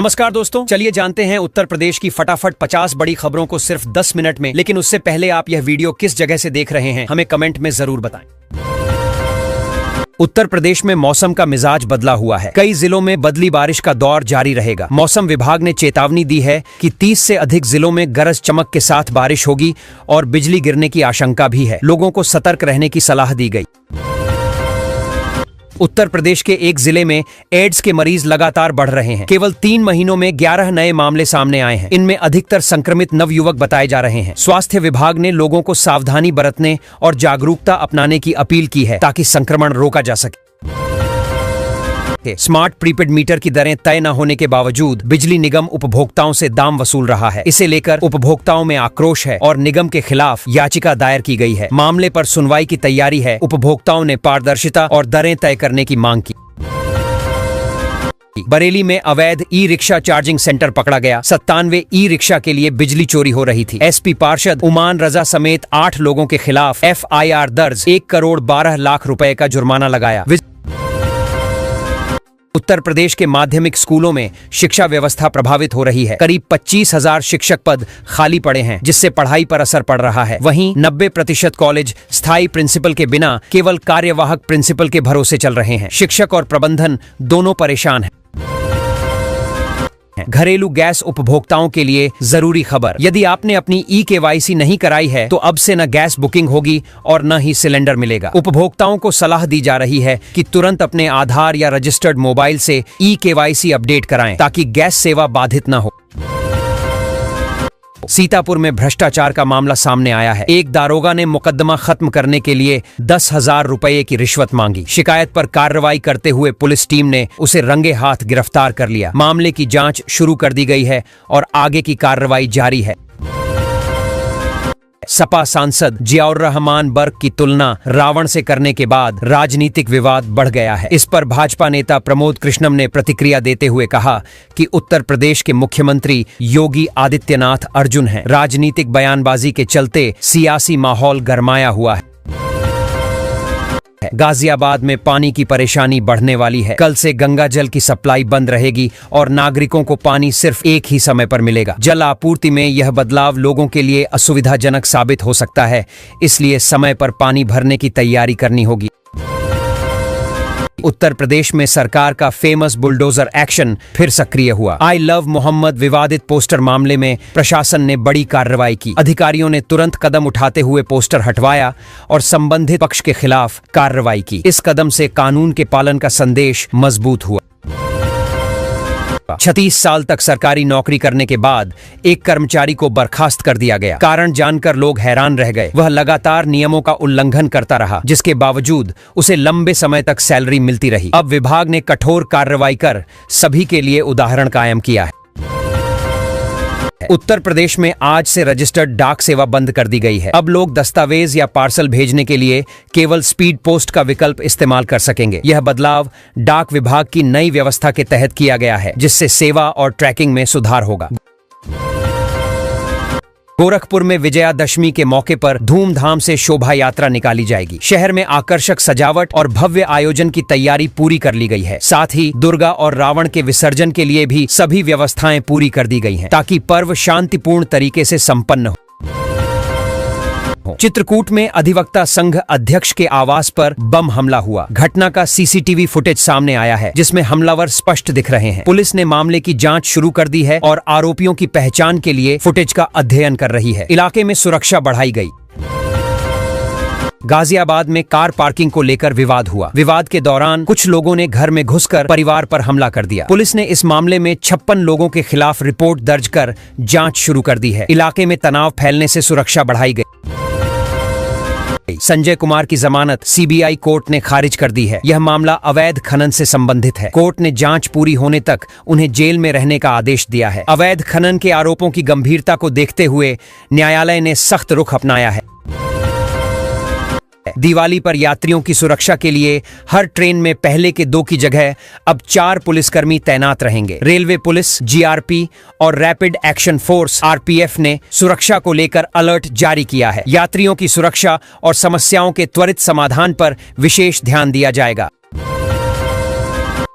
नमस्कार दोस्तों, चलिए जानते हैं उत्तर प्रदेश की फटाफट 50 बड़ी खबरों को सिर्फ 10 मिनट में। लेकिन उससे पहले आप यह वीडियो किस जगह से देख रहे हैं हमें कमेंट में जरूर बताएं। उत्तर प्रदेश में मौसम का मिजाज बदला हुआ है। कई जिलों में बदली बारिश का दौर जारी रहेगा। मौसम विभाग ने चेतावनी दी है कि 30 से अधिक जिलों में गरज चमक के साथ बारिश होगी और बिजली गिरने की आशंका भी है। लोगों को सतर्क रहने की सलाह दी गई। उत्तर प्रदेश के एक जिले में एड्स के मरीज लगातार बढ़ रहे हैं। केवल 3 महीनों में 11 नए मामले सामने आए हैं। इनमें अधिकतर संक्रमित नवयुवक बताए जा रहे हैं। स्वास्थ्य विभाग ने लोगों को सावधानी बरतने और जागरूकता अपनाने की अपील की है ताकि संक्रमण रोका जा सके। स्मार्ट प्रीपेड मीटर की दरें तय न होने के बावजूद बिजली निगम उपभोक्ताओं से दाम वसूल रहा है। इसे लेकर उपभोक्ताओं में आक्रोश है और निगम के खिलाफ याचिका दायर की गई है। मामले पर सुनवाई की तैयारी है। उपभोक्ताओं ने पारदर्शिता और दरें तय करने की मांग की। बरेली में अवैध ई रिक्शा चार्जिंग सेंटर पकड़ा गया। 97 ई रिक्शा के लिए बिजली चोरी हो रही थी। एसपी पार्षद उमान रजा समेत 8 लोगों के खिलाफ FIR दर्ज, 1 करोड़ 12 लाख रुपए का जुर्माना लगाया। उत्तर प्रदेश के माध्यमिक स्कूलों में शिक्षा व्यवस्था प्रभावित हो रही है। करीब 25,000 शिक्षक पद खाली पड़े हैं, जिससे पढ़ाई पर असर पड़ रहा है। वहीं 90% कॉलेज स्थायी प्रिंसिपल के बिना केवल कार्यवाहक प्रिंसिपल के भरोसे चल रहे हैं। शिक्षक और प्रबंधन दोनों परेशान हैं। घरेलू गैस उपभोक्ताओं के लिए जरूरी खबर। यदि आपने अपनी eKYC नहीं कराई है तो अब से न गैस बुकिंग होगी और न ही सिलेंडर मिलेगा। उपभोक्ताओं को सलाह दी जा रही है कि तुरंत अपने आधार या रजिस्टर्ड मोबाइल से eKYC अपडेट कराएं ताकि गैस सेवा बाधित न हो। सीतापुर में भ्रष्टाचार का मामला सामने आया है। एक दारोगा ने मुकदमा खत्म करने के लिए 10,000 रुपए की रिश्वत मांगी। शिकायत पर कार्रवाई करते हुए पुलिस टीम ने उसे रंगे हाथ गिरफ्तार कर लिया। मामले की जांच शुरू कर दी गई है और आगे की कार्रवाई जारी है। सपा सांसद जियाउर रहमान बर्क की तुलना रावण से करने के बाद राजनीतिक विवाद बढ़ गया है। इस पर भाजपा नेता प्रमोद कृष्णम ने प्रतिक्रिया देते हुए कहा कि उत्तर प्रदेश के मुख्यमंत्री योगी आदित्यनाथ अर्जुन हैं। राजनीतिक बयानबाजी के चलते सियासी माहौल गरमाया हुआ है। गाजियाबाद में पानी की परेशानी बढ़ने वाली है। कल से गंगा जल की सप्लाई बंद रहेगी और नागरिकों को पानी सिर्फ एक ही समय पर मिलेगा। जल आपूर्ति में यह बदलाव लोगों के लिए असुविधाजनक साबित हो सकता है, इसलिए समय पर पानी भरने की तैयारी करनी होगी। उत्तर प्रदेश में सरकार का फेमस बुलडोजर एक्शन फिर सक्रिय हुआ। आई लव मोहम्मद विवादित पोस्टर मामले में प्रशासन ने बड़ी कार्रवाई की। अधिकारियों ने तुरंत कदम उठाते हुए पोस्टर हटवाया और संबंधित पक्ष के खिलाफ कार्रवाई की। इस कदम से कानून के पालन का संदेश मजबूत हुआ। 36 साल तक सरकारी नौकरी करने के बाद एक कर्मचारी को बर्खास्त कर दिया गया। कारण जानकर लोग हैरान रह गए। वह लगातार नियमों का उल्लंघन करता रहा, जिसके बावजूद उसे लंबे समय तक सैलरी मिलती रही। अब विभाग ने कठोर कार्रवाई कर सभी के लिए उदाहरण कायम किया है। उत्तर प्रदेश में आज से रजिस्टर्ड डाक सेवा बंद कर दी गई है। अब लोग दस्तावेज या पार्सल भेजने के लिए केवल स्पीड पोस्ट का विकल्प इस्तेमाल कर सकेंगे। यह बदलाव डाक विभाग की नई व्यवस्था के तहत किया गया है, जिससे सेवा और ट्रैकिंग में सुधार होगा। गोरखपुर में विजयादशमी के मौके पर धूमधाम से शोभा यात्रा निकाली जाएगी। शहर में आकर्षक सजावट और भव्य आयोजन की तैयारी पूरी कर ली गई है। साथ ही दुर्गा और रावण के विसर्जन के लिए भी सभी व्यवस्थाएं पूरी कर दी गई हैं, ताकि पर्व शांतिपूर्ण तरीके से संपन्न हो। चित्रकूट में अधिवक्ता संघ अध्यक्ष के आवास पर बम हमला हुआ। घटना का CCTV फुटेज सामने आया है, जिसमें हमलावर स्पष्ट दिख रहे हैं। पुलिस ने मामले की जांच शुरू कर दी है और आरोपियों की पहचान के लिए फुटेज का अध्ययन कर रही है। इलाके में सुरक्षा बढ़ाई गई। गाजियाबाद में कार पार्किंग को लेकर विवाद हुआ। विवाद के दौरान कुछ लोगों ने घर में घुसकर परिवार पर हमला कर दिया। पुलिस ने इस मामले में 56 लोगों के खिलाफ रिपोर्ट दर्ज कर जांच शुरू कर दी है। इलाके में तनाव फैलने से सुरक्षा बढ़ाई गई। संजय कुमार की जमानत CBI कोर्ट ने खारिज कर दी है। यह मामला अवैध खनन से संबंधित है। कोर्ट ने जांच पूरी होने तक उन्हें जेल में रहने का आदेश दिया है। अवैध खनन के आरोपों की गंभीरता को देखते हुए न्यायालय ने सख्त रुख अपनाया है। दिवाली पर यात्रियों की सुरक्षा के लिए हर ट्रेन में पहले के 2 की जगह अब 4 पुलिसकर्मी तैनात रहेंगे। रेलवे पुलिस, GRP और रैपिड एक्शन फोर्स RPF ने सुरक्षा को लेकर अलर्ट जारी किया है। यात्रियों की सुरक्षा और समस्याओं के त्वरित समाधान पर विशेष ध्यान दिया जाएगा।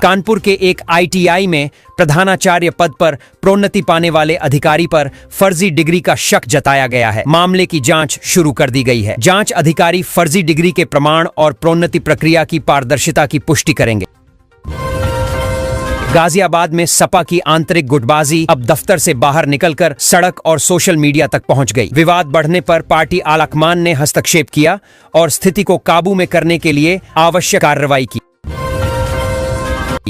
कानपुर के एक ITI में प्रधानाचार्य पद पर प्रोन्नति पाने वाले अधिकारी पर फर्जी डिग्री का शक जताया गया है। मामले की जांच शुरू कर दी गई है। जांच अधिकारी फर्जी डिग्री के प्रमाण और प्रोन्नति प्रक्रिया की पारदर्शिता की पुष्टि करेंगे। गाजियाबाद में सपा की आंतरिक गुटबाजी अब दफ्तर से बाहर निकलकर सड़क और सोशल मीडिया तक पहुंच गई। विवाद बढ़ने पर पार्टी आलाकमान ने हस्तक्षेप किया और स्थिति को काबू में करने के लिए आवश्यक कार्रवाई की।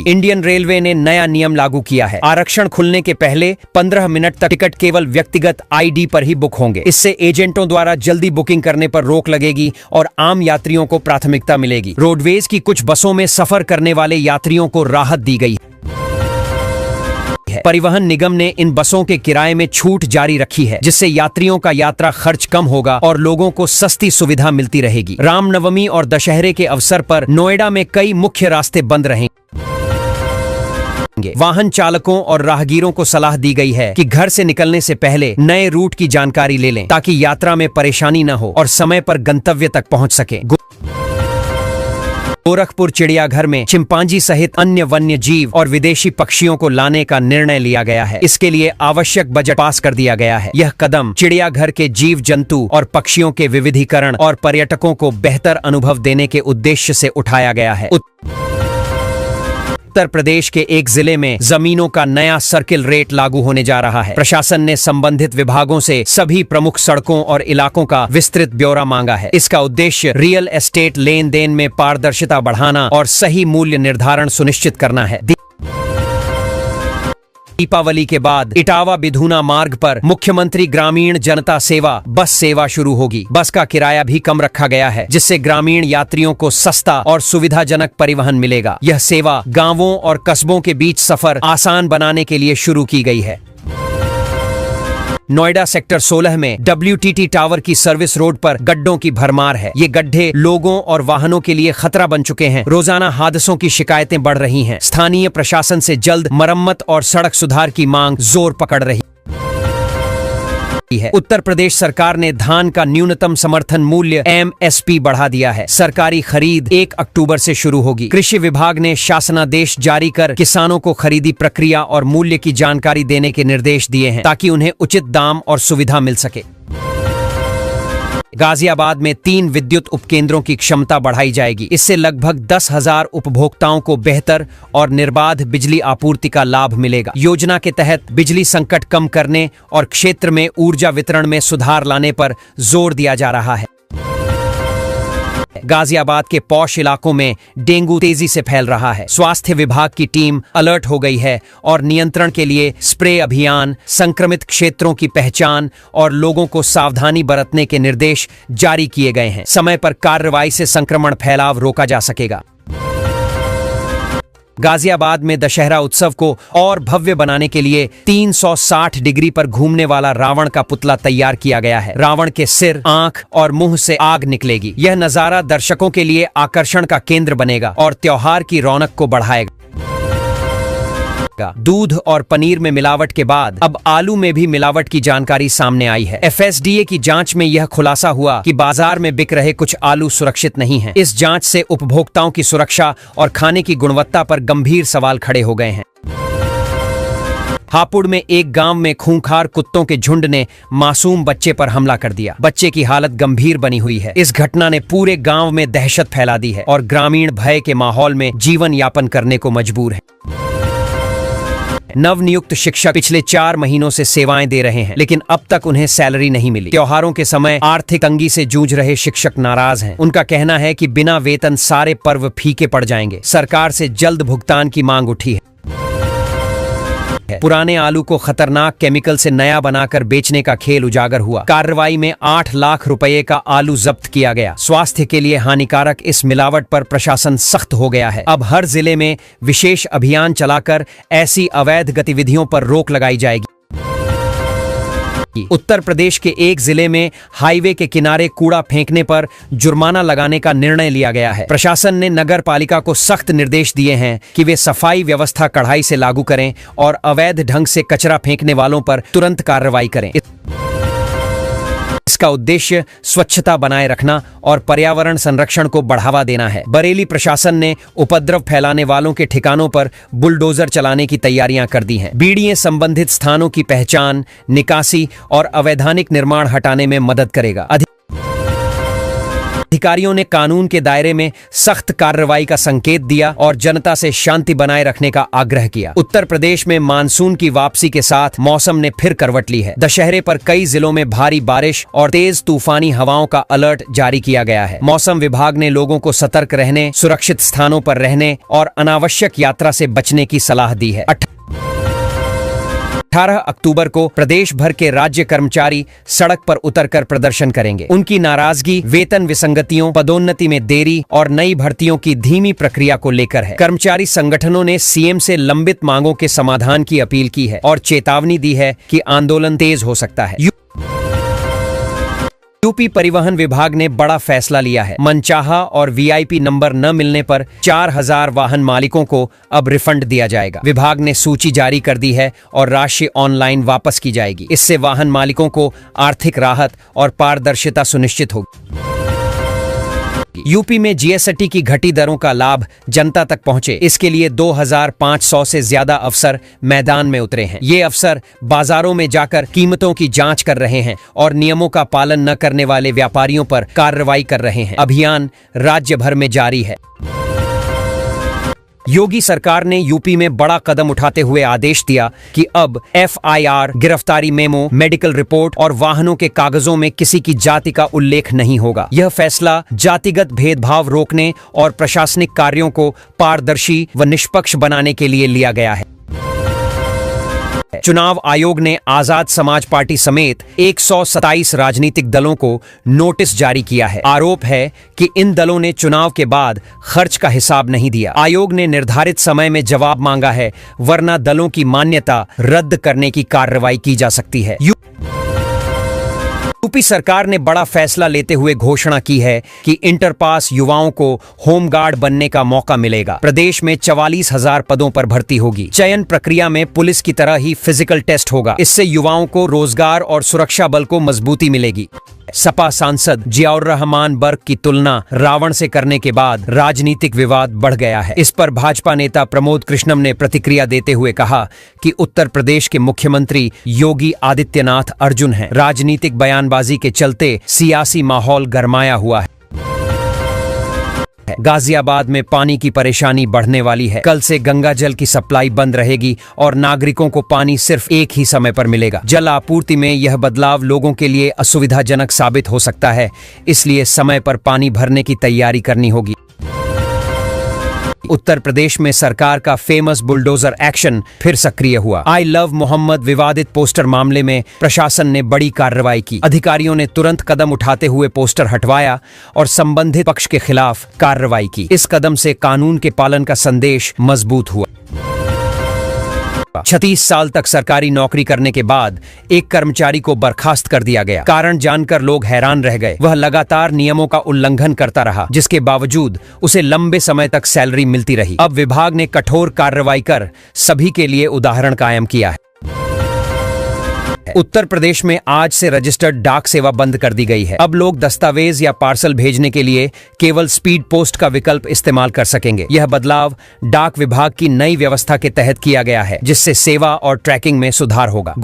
इंडियन रेलवे ने नया नियम लागू किया है। आरक्षण खुलने के पहले 15 मिनट तक टिकट केवल व्यक्तिगत ID पर ही बुक होंगे। इससे एजेंटों द्वारा जल्दी बुकिंग करने पर रोक लगेगी और आम यात्रियों को प्राथमिकता मिलेगी। रोडवेज की कुछ बसों में सफर करने वाले यात्रियों को राहत दी गई है। परिवहन निगम ने इन बसों के किराए में छूट जारी रखी है, जिससे यात्रियों का यात्रा खर्च कम होगा और लोगों को सस्ती सुविधा मिलती रहेगी। रामनवमी और दशहरे के अवसर पर नोएडा में कई मुख्य रास्ते बंद रहेंगे। वाहन चालकों और राहगीरों को सलाह दी गई है कि घर से निकलने से पहले नए रूट की जानकारी ले लें, ताकि यात्रा में परेशानी न हो और समय पर गंतव्य तक पहुंच सके। गोरखपुर चिड़ियाघर में चिंपांजी सहित अन्य वन्य जीव और विदेशी पक्षियों को लाने का निर्णय लिया गया है। इसके लिए आवश्यक बजट पास कर दिया गया है। यह कदम चिड़ियाघर के जीव जंतु और पक्षियों के विविधीकरण और पर्यटकों को बेहतर अनुभव देने के उद्देश्य से उठाया गया है। उत्तर प्रदेश के एक जिले में जमीनों का नया सर्किल रेट लागू होने जा रहा है। प्रशासन ने संबंधित विभागों से सभी प्रमुख सड़कों और इलाकों का विस्तृत ब्यौरा मांगा है। इसका उद्देश्य रियल एस्टेट लेन देन में पारदर्शिता बढ़ाना और सही मूल्य निर्धारण सुनिश्चित करना है। दीपावली के बाद इटावा बिधूना मार्ग पर मुख्यमंत्री ग्रामीण जनता सेवा बस सेवा शुरू होगी। बस का किराया भी कम रखा गया है, जिससे ग्रामीण यात्रियों को सस्ता और सुविधाजनक परिवहन मिलेगा। यह सेवा गांवों और कस्बों के बीच सफर आसान बनाने के लिए शुरू की गई है। नोएडा सेक्टर 16 में WTT टावर की सर्विस रोड पर गड्ढों की भरमार है। ये गड्ढे लोगों और वाहनों के लिए खतरा बन चुके हैं। रोजाना हादसों की शिकायतें बढ़ रही हैं। स्थानीय प्रशासन से जल्द मरम्मत और सड़क सुधार की मांग जोर पकड़ रही है। उत्तर प्रदेश सरकार ने धान का न्यूनतम समर्थन मूल्य MSP बढ़ा दिया है। सरकारी खरीद 1 अक्टूबर से शुरू होगी। कृषि विभाग ने शासनादेश जारी कर किसानों को खरीदी प्रक्रिया और मूल्य की जानकारी देने के निर्देश दिए हैं, ताकि उन्हें उचित दाम और सुविधा मिल सके। गाजियाबाद में 3 विद्युत उपकेंद्रों की क्षमता बढ़ाई जाएगी। इससे लगभग 10,000 उपभोक्ताओं को बेहतर और निर्बाध बिजली आपूर्ति का लाभ मिलेगा। योजना के तहत बिजली संकट कम करने और क्षेत्र में ऊर्जा वितरण में सुधार लाने पर जोर दिया जा रहा है। गाजियाबाद के पौष इलाकों में डेंगू तेजी से फैल रहा है। स्वास्थ्य विभाग की टीम अलर्ट हो गई है और नियंत्रण के लिए स्प्रे अभियान, संक्रमित क्षेत्रों की पहचान और लोगों को सावधानी बरतने के निर्देश जारी किए गए हैं। समय पर कार्रवाई से संक्रमण फैलाव रोका जा सकेगा। गाजियाबाद में दशहरा उत्सव को और भव्य बनाने के लिए 360 डिग्री पर घूमने वाला रावण का पुतला तैयार किया गया है। रावण के सिर, आंख और मुंह से आग निकलेगी। यह नजारा दर्शकों के लिए आकर्षण का केंद्र बनेगा और त्योहार की रौनक को बढ़ाएगा। दूध और पनीर में मिलावट के बाद अब आलू में भी मिलावट की जानकारी सामने आई है। FSDA की जांच में यह खुलासा हुआ कि बाजार में बिक रहे कुछ आलू सुरक्षित नहीं हैं। इस जांच से उपभोक्ताओं की सुरक्षा और खाने की गुणवत्ता पर गंभीर सवाल खड़े हो गए हैं। हापुड़ में एक गांव में खूंखार कुत्तों के झुंड ने मासूम बच्चे पर हमला कर दिया। बच्चे की हालत गंभीर बनी हुई है। इस घटना ने पूरे गांव में दहशत फैला दी है और ग्रामीण भय के माहौल में जीवन यापन करने को मजबूर है। नवनियुक्त शिक्षक पिछले 4 महीनों से सेवाएं दे रहे हैं, लेकिन अब तक उन्हें सैलरी नहीं मिली। त्योहारों के समय आर्थिक तंगी से जूझ रहे शिक्षक नाराज हैं। उनका कहना है कि बिना वेतन सारे पर्व फीके पड़ जाएंगे। सरकार से जल्द भुगतान की मांग उठी है। पुराने आलू को खतरनाक केमिकल से नया बनाकर बेचने का खेल उजागर हुआ। कार्रवाई में 8 लाख रुपए का आलू जब्त किया गया। स्वास्थ्य के लिए हानिकारक इस मिलावट पर प्रशासन सख्त हो गया है। अब हर जिले में विशेष अभियान चलाकर ऐसी अवैध गतिविधियों पर रोक लगाई जाएगी। उत्तर प्रदेश के एक जिले में हाईवे के किनारे कूड़ा फेंकने पर जुर्माना लगाने का निर्णय लिया गया है। प्रशासन ने नगर पालिका को सख्त निर्देश दिए हैं कि वे सफाई व्यवस्था कड़ाई से लागू करें और अवैध ढंग से कचरा फेंकने वालों पर तुरंत कार्रवाई करें। इसका उद्देश्य स्वच्छता बनाए रखना और पर्यावरण संरक्षण को बढ़ावा देना है। बरेली प्रशासन ने उपद्रव फैलाने वालों के ठिकानों पर बुलडोजर चलाने की तैयारियां कर दी हैं। बीडीए संबंधित स्थानों की पहचान, निकासी और अवैधानिक निर्माण हटाने में मदद करेगा। अधिकारियों ने कानून के दायरे में सख्त कार्रवाई का संकेत दिया और जनता से शांति बनाए रखने का आग्रह किया। उत्तर प्रदेश में मानसून की वापसी के साथ मौसम ने फिर करवट ली है। दशहरे पर कई जिलों में भारी बारिश और तेज तूफानी हवाओं का अलर्ट जारी किया गया है। मौसम विभाग ने लोगों को सतर्क रहने, सुरक्षित स्थानों पर रहने और अनावश्यक यात्रा से बचने की सलाह दी है। 18 अक्टूबर को प्रदेश भर के राज्य कर्मचारी सड़क पर उतरकर प्रदर्शन करेंगे। उनकी नाराजगी वेतन विसंगतियों, पदोन्नति में देरी और नई भर्तियों की धीमी प्रक्रिया को लेकर है। कर्मचारी संगठनों ने सीएम से लंबित मांगों के समाधान की अपील की है और चेतावनी दी है कि आंदोलन तेज हो सकता है। यूपी परिवहन विभाग ने बड़ा फैसला लिया है। मनचाहा और वीआईपी नंबर न मिलने पर 4000 वाहन मालिकों को अब रिफंड दिया जाएगा। विभाग ने सूची जारी कर दी है और राशि ऑनलाइन वापस की जाएगी। इससे वाहन मालिकों को आर्थिक राहत और पारदर्शिता सुनिश्चित होगी। यूपी में जीएसटी की घटी दरों का लाभ जनता तक पहुंचे, इसके लिए 2500 से ज्यादा अफसर मैदान में उतरे हैं। ये अफसर बाजारों में जाकर कीमतों की जांच कर रहे हैं और नियमों का पालन न करने वाले व्यापारियों पर कार्रवाई कर रहे हैं। अभियान राज्य भर में जारी है। योगी सरकार ने यूपी में बड़ा कदम उठाते हुए आदेश दिया कि अब एफआईआर, गिरफ्तारी मेमो, मेडिकल रिपोर्ट और वाहनों के कागजों में किसी की जाति का उल्लेख नहीं होगा। यह फैसला जातिगत भेदभाव रोकने और प्रशासनिक कार्यों को पारदर्शी व निष्पक्ष बनाने के लिए लिया गया है। चुनाव आयोग ने आजाद समाज पार्टी समेत 127 राजनीतिक दलों को नोटिस जारी किया है। आरोप है कि इन दलों ने चुनाव के बाद खर्च का हिसाब नहीं दिया। आयोग ने निर्धारित समय में जवाब मांगा है, वरना दलों की मान्यता रद्द करने की कार्रवाई की जा सकती है। यूपी सरकार ने बड़ा फैसला लेते हुए घोषणा की है कि इंटर पास युवाओं को होमगार्ड बनने का मौका मिलेगा। प्रदेश में 44,000 पदों पर भर्ती होगी। चयन प्रक्रिया में पुलिस की तरह ही फिजिकल टेस्ट होगा। इससे युवाओं को रोजगार और सुरक्षा बल को मजबूती मिलेगी। सपा सांसद जियाउर रहमान बर्क की तुलना रावण से करने के बाद राजनीतिक विवाद बढ़ गया है। इस पर भाजपा नेता प्रमोद कृष्णम ने प्रतिक्रिया देते हुए कहा कि उत्तर प्रदेश के मुख्यमंत्री योगी आदित्यनाथ अर्जुन हैं। राजनीतिक बयानबाजी के चलते सियासी माहौल गरमाया हुआ है। गाजियाबाद में पानी की परेशानी बढ़ने वाली है। कल से गंगा जल की सप्लाई बंद रहेगी और नागरिकों को पानी सिर्फ एक ही समय पर मिलेगा। जल आपूर्ति में यह बदलाव लोगों के लिए असुविधाजनक साबित हो सकता है, इसलिए समय पर पानी भरने की तैयारी करनी होगी। उत्तर प्रदेश में सरकार का फेमस बुलडोजर एक्शन फिर सक्रिय हुआ। आई लव मोहम्मद विवादित पोस्टर मामले में प्रशासन ने बड़ी कार्रवाई की। अधिकारियों ने तुरंत कदम उठाते हुए पोस्टर हटवाया और संबंधित पक्ष के खिलाफ कार्रवाई की। इस कदम से कानून के पालन का संदेश मजबूत हुआ। 36 साल तक सरकारी नौकरी करने के बाद एक कर्मचारी को बर्खास्त कर दिया गया। कारण जानकर लोग हैरान रह गए। वह लगातार नियमों का उल्लंघन करता रहा, जिसके बावजूद उसे लंबे समय तक सैलरी मिलती रही। अब विभाग ने कठोर कार्रवाई कर सभी के लिए उदाहरण कायम किया है। उत्तर प्रदेश में आज से रजिस्टर्ड डाक सेवा बंद कर दी गई है। अब लोग दस्तावेज या पार्सल भेजने के लिए केवल स्पीड पोस्ट का विकल्प इस्तेमाल कर सकेंगे। यह बदलाव डाक विभाग की नई व्यवस्था के तहत किया गया है, जिससे सेवा और ट्रैकिंग में सुधार होगा।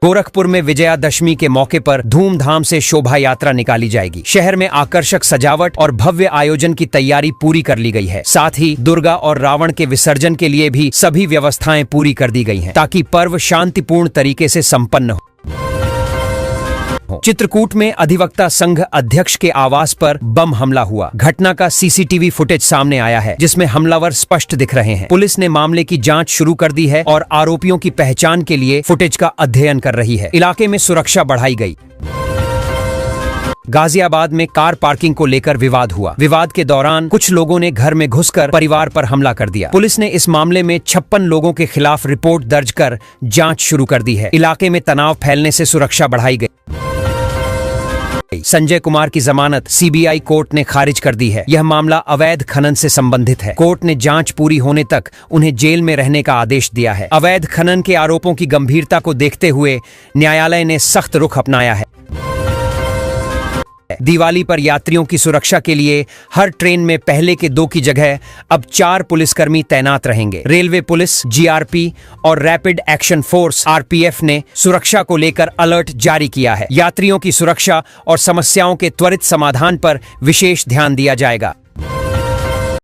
गोरखपुर में विजयादशमी के मौके पर धूमधाम से शोभा यात्रा निकाली जाएगी। शहर में आकर्षक सजावट और भव्य आयोजन की तैयारी पूरी कर ली गई है। साथ ही दुर्गा और रावण के विसर्जन के लिए भी सभी व्यवस्थाएं पूरी कर दी गई हैं, ताकि पर्व शांतिपूर्ण तरीके से संपन्न हो। चित्रकूट में अधिवक्ता संघ अध्यक्ष के आवास पर बम हमला हुआ। घटना का सीसीटीवी फुटेज सामने आया है, जिसमें हमलावर स्पष्ट दिख रहे हैं। पुलिस ने मामले की जांच शुरू कर दी है और आरोपियों की पहचान के लिए फुटेज का अध्ययन कर रही है। इलाके में सुरक्षा बढ़ाई गई। गाजियाबाद में कार पार्किंग को लेकर विवाद हुआ। विवाद के दौरान कुछ लोगों ने घर में घुसकर परिवार पर हमला कर दिया। पुलिस ने इस मामले में 56 लोगों के खिलाफ रिपोर्ट दर्ज कर जांच शुरू कर दी है। इलाके में तनाव फैलने से सुरक्षा बढ़ाई गई। संजय कुमार की जमानत सीबीआई कोर्ट ने खारिज कर दी है। यह मामला अवैध खनन से संबंधित है। कोर्ट ने जांच पूरी होने तक उन्हें जेल में रहने का आदेश दिया है। अवैध खनन के आरोपों की गंभीरता को देखते हुए न्यायालय ने सख्त रुख अपनाया है। दिवाली पर यात्रियों की सुरक्षा के लिए हर ट्रेन में पहले के 2 की जगह अब 4 पुलिसकर्मी तैनात रहेंगे। रेलवे पुलिस, जीआरपी और रैपिड एक्शन फोर्स आरपीएफ ने सुरक्षा को लेकर अलर्ट जारी किया है। यात्रियों की सुरक्षा और समस्याओं के त्वरित समाधान पर विशेष ध्यान दिया जाएगा।